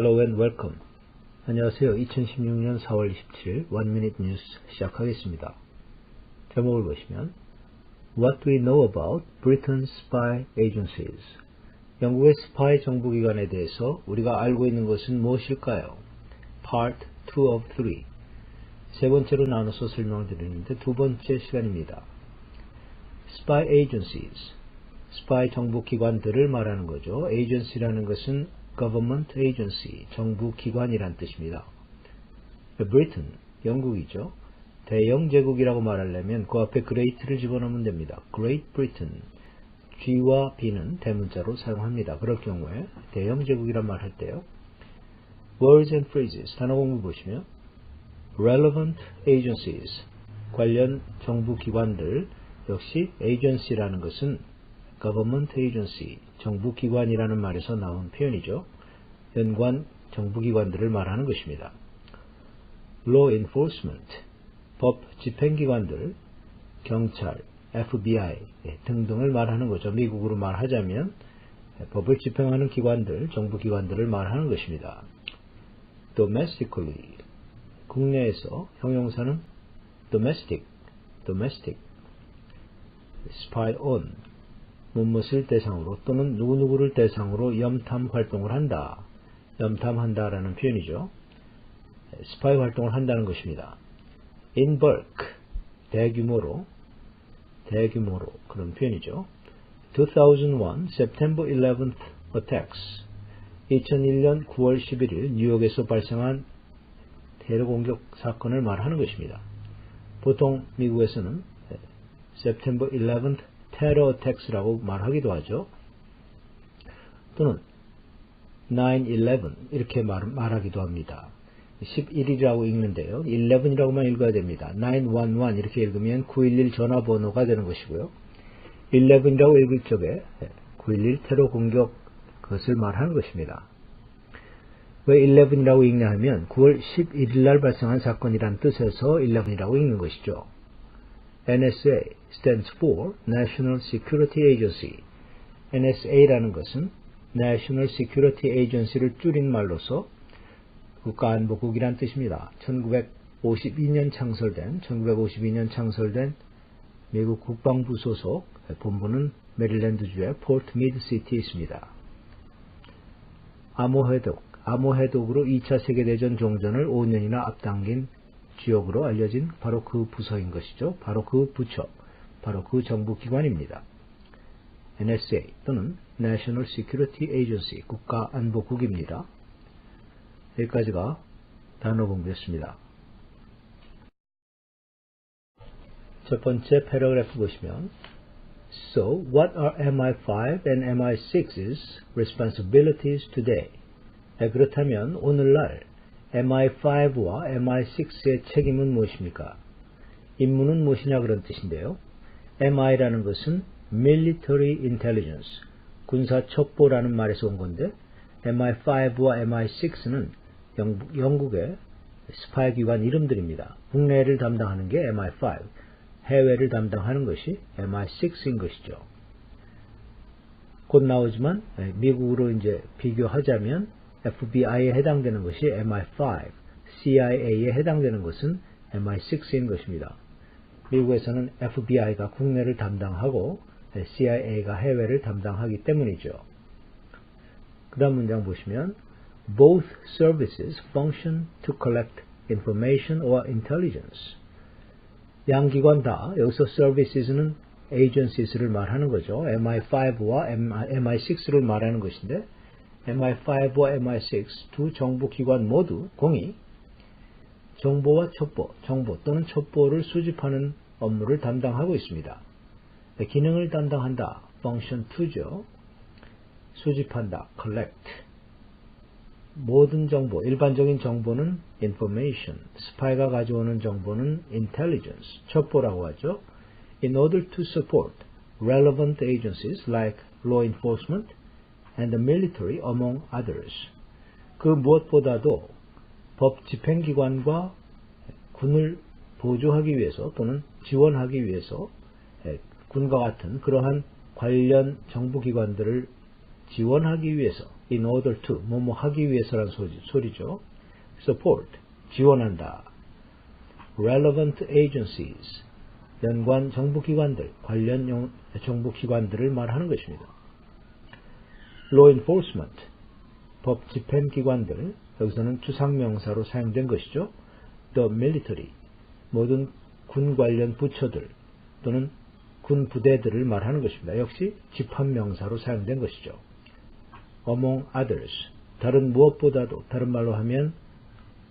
Hello and welcome. 안녕하세요. 2016년 4월 27일 One Minute News 시작하겠습니다. 제목을 보시면 What do we know about Britain's spy agencies? 영국의 스파이 정보기관에 대해서 우리가 알고 있는 것은 무엇일까요? Part 2 of 3. 세 번째로 나눠서 설명드리는데 두 번째 시간입니다. Spy agencies. 스파이 정보기관들을 말하는 거죠. agency라는 것은 government agency, 정부기관이란 뜻입니다. Britain, 영국이죠. 대영 제국이라고 말하려면 그 앞에 great를 집어넣으면 됩니다. Great Britain. G와 B는 대문자로 사용합니다. 그럴 경우에 대영 제국이란 말 할 때요. Words and phrases, 단어 공부 보시면 relevant agencies, 관련 정부기관들, 역시 agency라는 것은 government agency, 정부기관이라는 말에서 나온 표현이죠. 연관 정부기관들을 말하는 것입니다. Law enforcement, 법 집행기관들, 경찰, FBI 등등을 말하는 거죠. 미국으로 말하자면 법을 집행하는 기관들, 정부기관들을 말하는 것입니다. Domestically, 국내에서 형용사는 domestic. Spy on, 무엇을 대상으로 또는 누구누구를 대상으로 염탐 활동을 한다. 염탐한다라는 표현이죠. 스파이 활동을 한다는 것입니다. In bulk, 대규모로 그런 표현이죠. 2001 September 11th attacks, 2001년 9월 11일 뉴욕에서 발생한 테러 공격 사건을 말하는 것입니다. 보통 미국에서는 September 11th terror attacks라고 말하기도 하죠. 또는 9/11 이렇게 말하기도 합니다. 11이라고 읽는데요. 11이라고만 읽어야 됩니다. 911 이렇게 읽으면 911 전화번호가 되는 것이고요. 11이라고 읽을 적에 911 테러 공격 그것을 말하는 것입니다. 왜 11이라고 읽냐 하면 9월 11일 날 발생한 사건이란 뜻에서 11이라고 읽는 것이죠. NSA stands for National Security Agency. NSA라는 것은 National Security Agency를 줄인 말로서 국가안보국이란 뜻입니다. 1952년 창설된 미국 국방부 소속, 본부는 메릴랜드주의 포트 미드 시티에 있습니다. 암호 해독으로 2차 세계대전 종전을 5년이나 앞당긴 지역으로 알려진 바로 그 부서인 것이죠. 바로 그 부처, 바로 그 정부기관입니다. NSA 또는 National Security Agency, 국가안보국입니다. 여기까지가 단어 공부였습니다. 첫 번째 패러그래프 보시면 So, what are MI5 and MI6's responsibilities today? 그렇다면 오늘날 MI5와 MI6의 책임은 무엇입니까? 임무는 무엇이냐 그런 뜻인데요. MI라는 것은 Military Intelligence, 군사 첩보라는 말에서 온 건데 MI5와 MI6는 영국의 스파이 기관 이름들입니다. 국내를 담당하는 게 MI5, 해외를 담당하는 것이 MI6인 것이죠. 곧 나오지만 미국으로 이제 비교하자면 FBI에 해당되는 것이 MI5, CIA에 해당되는 것은 MI6인 것입니다. 미국에서는 FBI가 국내를 담당하고 CIA가 해외를 담당하기 때문이죠. 그 다음 문장 보시면 Both services function to collect information or intelligence. 양 기관 다, 여기서 services는 agencies를 말하는 거죠. MI5와 MI6를 말하는 것인데 MI5와 MI6 두 정부기관 모두 공이 정보와 첩보, 정보 또는 첩보를 수집하는 업무를 담당하고 있습니다. 기능을 담당한다, function to죠. 수집한다, collect. 모든 정보, 일반적인 정보는 information, 스파이가 가져오는 정보는 intelligence, 첩보라고 하죠. In order to support relevant agencies like law enforcement and the military among others. 그 무엇보다도 법 집행기관과 군을 보조하기 위해서 또는 지원하기 위해서 군과 같은 그러한 관련 정부기관들을 지원하기 위해서 in order to, 뭐뭐 하기 위해서라는 소리죠. support, 지원한다. relevant agencies, 연관 정부기관들, 관련 정부기관들을 말하는 것입니다. law enforcement, 법 집행기관들, 여기서는 추상명사로 사용된 것이죠. the military, 모든 군 관련 부처들 또는 군 부대들을 말하는 것입니다. 역시 집합명사로 사용된 것이죠. among others, 다른 무엇보다도, 다른 말로 하면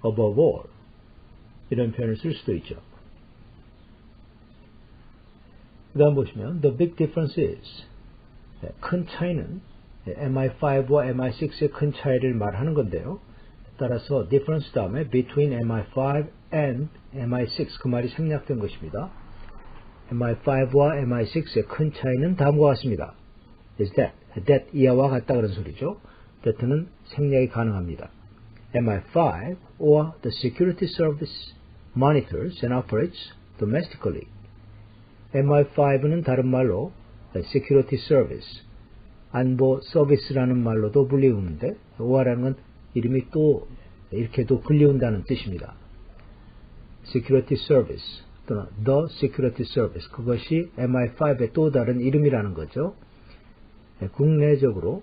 above all, 이런 표현을 쓸 수도 있죠. 그 다음 보시면 the big difference is, 큰 차이는 MI5와 MI6의 큰 차이를 말하는 건데요. 따라서 difference 다음에 between MI5 and MI6, 그 말이 생략된 것입니다. MI5와 MI6의 큰 차이는 다음과 같습니다. is that 이하와 같다 그런 소리죠. that는 생략이 가능합니다. MI5 or the security service monitors and operates domestically. MI5는 다른 말로 security service, 안보 서비스라는 말로도 불리우는데 OR라는 건 이름이 또 이렇게도 불리운다는 뜻입니다. security service 또는 the security service, 그것이 MI5의 또 다른 이름이라는 거죠. 국내적으로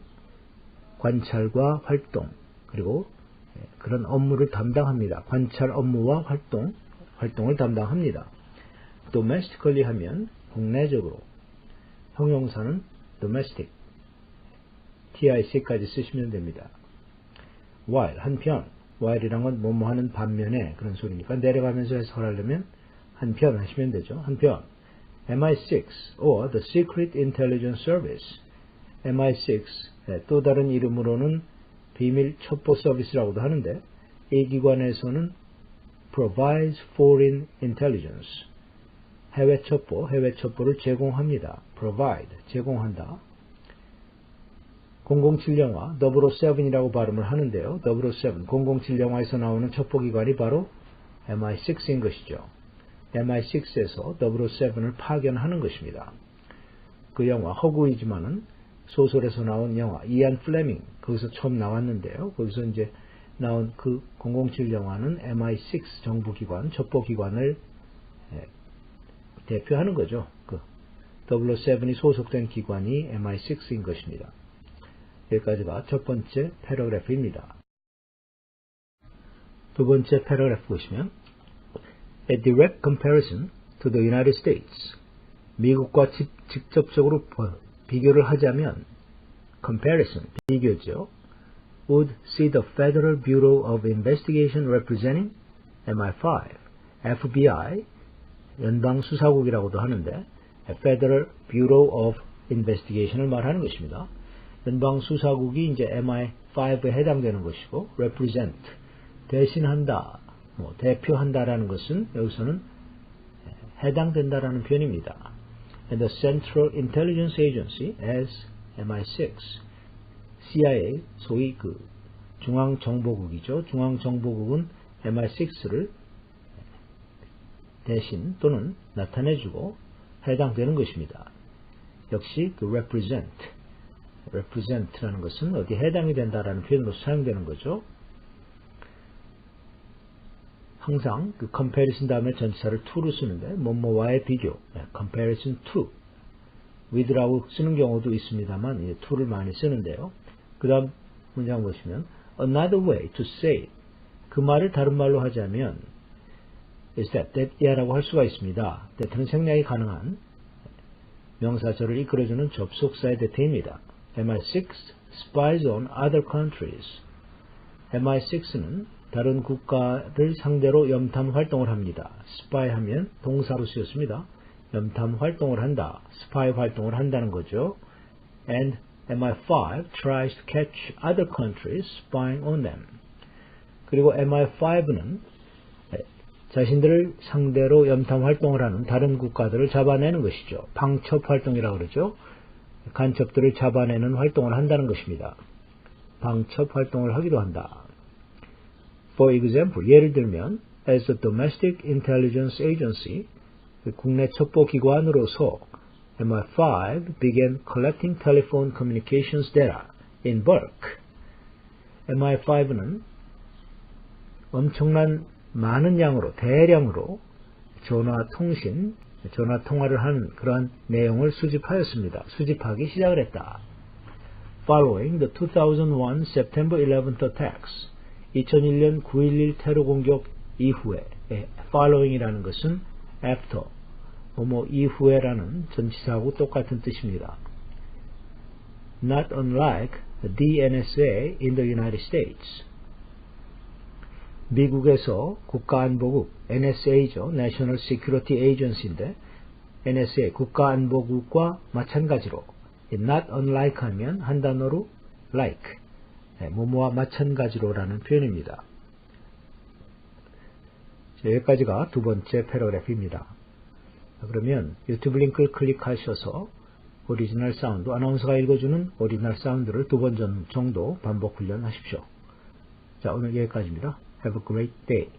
관찰과 활동 그리고 그런 업무를 담당합니다. 관찰 업무와 활동을 담당합니다. domestically 하면 국내적으로, 형용사는 domestic, tic까지 쓰시면 됩니다. while, 한편, while이란 건 뭐뭐 하는 반면에 그런 소리니까 내려가면서 해석하려면 한편 하시면 되죠. 한편, MI6 or the Secret Intelligence Service, MI6, 또 다른 이름으로는 비밀 첩보 서비스라고도 하는데 이 기관에서는 provides foreign intelligence, 해외 첩보를 제공합니다. provide, 제공한다. 007 영화 007이라고 발음을 하는데요. 007, 007 영화에서 나오는 첩보기관이 바로 MI6인 것이죠. MI6에서 007을 파견하는 것입니다. 그 영화 허구이지만은 소설에서 나온 영화 이안 플레밍, 거기서 처음 나왔는데요. 거기서 이제 나온 그 007 영화는 MI6 정부기관, 첩보기관을 대표하는 거죠. 그 007이 소속된 기관이 MI6인 것입니다. 여기까지가 첫 번째 패러그래프입니다. 두 번째 패러그래프 보시면 A direct comparison to the United States, 미국과 직접적으로 비교를 하자면 comparison, 비교죠. would see the Federal Bureau of Investigation representing MI5, FBI, 연방수사국이라고도 하는데 Federal Bureau of Investigation을 말하는 것입니다. 연방수사국이 이제 MI5에 해당되는 것이고 represent, 대신한다, 대표한다라는 것은 여기서는 해당된다라는 표현입니다. And the Central Intelligence Agency as MI6, CIA, 소위 그 중앙정보국이죠. 중앙정보국은 MI6를 대신 또는 나타내주고 해당되는 것입니다. 역시 그 represent라는 것은 어디에 해당이 된다라는 표현으로 사용되는 거죠. 항상 그 comparison 다음에 전치사를 to를 쓰는데 뭐뭐와의 비교, comparison to, with라고 쓰는 경우도 있습니다만 to를 많이 쓰는데요. 그 다음 문장 보시면 another way to say, 그 말을 다른 말로 하자면 is that 이하라고 할 수가 있습니다. that는 생략이 가능한 명사절을 이끌어주는 접속사의 대체입니다. MI6 spies on other countries. MI6는 다른 국가를 상대로 염탐 활동을 합니다. spy 하면 동사로 쓰였습니다. 염탐 활동을 한다, spy 활동을 한다는 거죠. And MI5 tries to catch other countries spying on them. 그리고 MI5는 자신들을 상대로 염탐 활동을 하는 다른 국가들을 잡아내는 것이죠. 방첩 활동이라고 그러죠. 간첩들을 잡아내는 활동을 한다는 것입니다. 방첩 활동을 하기도 한다. For example, 예를 들면 as a domestic intelligence agency, 국내 첩보기관으로서 MI5 began collecting telephone communications data in bulk. MI5는 엄청난 많은 양으로, 대량으로 전화 통화를 하는 그러한 내용을 수집하였습니다. 수집하기 시작을 했다. Following the 2001 September 11th attacks, 2001년 9.11 테러 공격 이후에, following이라는 것은 after, 이후에라는 전치사하고 똑같은 뜻입니다. Not unlike the NSA in the United States. 미국에서 국가안보국, NSA죠. National Security Agency인데 NSA, 국가안보국과 마찬가지로 not unlike 하면 한 단어로 like, 뭐뭐와 마찬가지로라는 표현입니다. 여기까지가 두 번째 패러그래프입니다. 그러면 유튜브 링크를 클릭하셔서 오리지널 사운드, 아나운서가 읽어주는 오리지널 사운드를 두 번 정도 반복 훈련하십시오. 자, 오늘 여기까지입니다. Have a great day.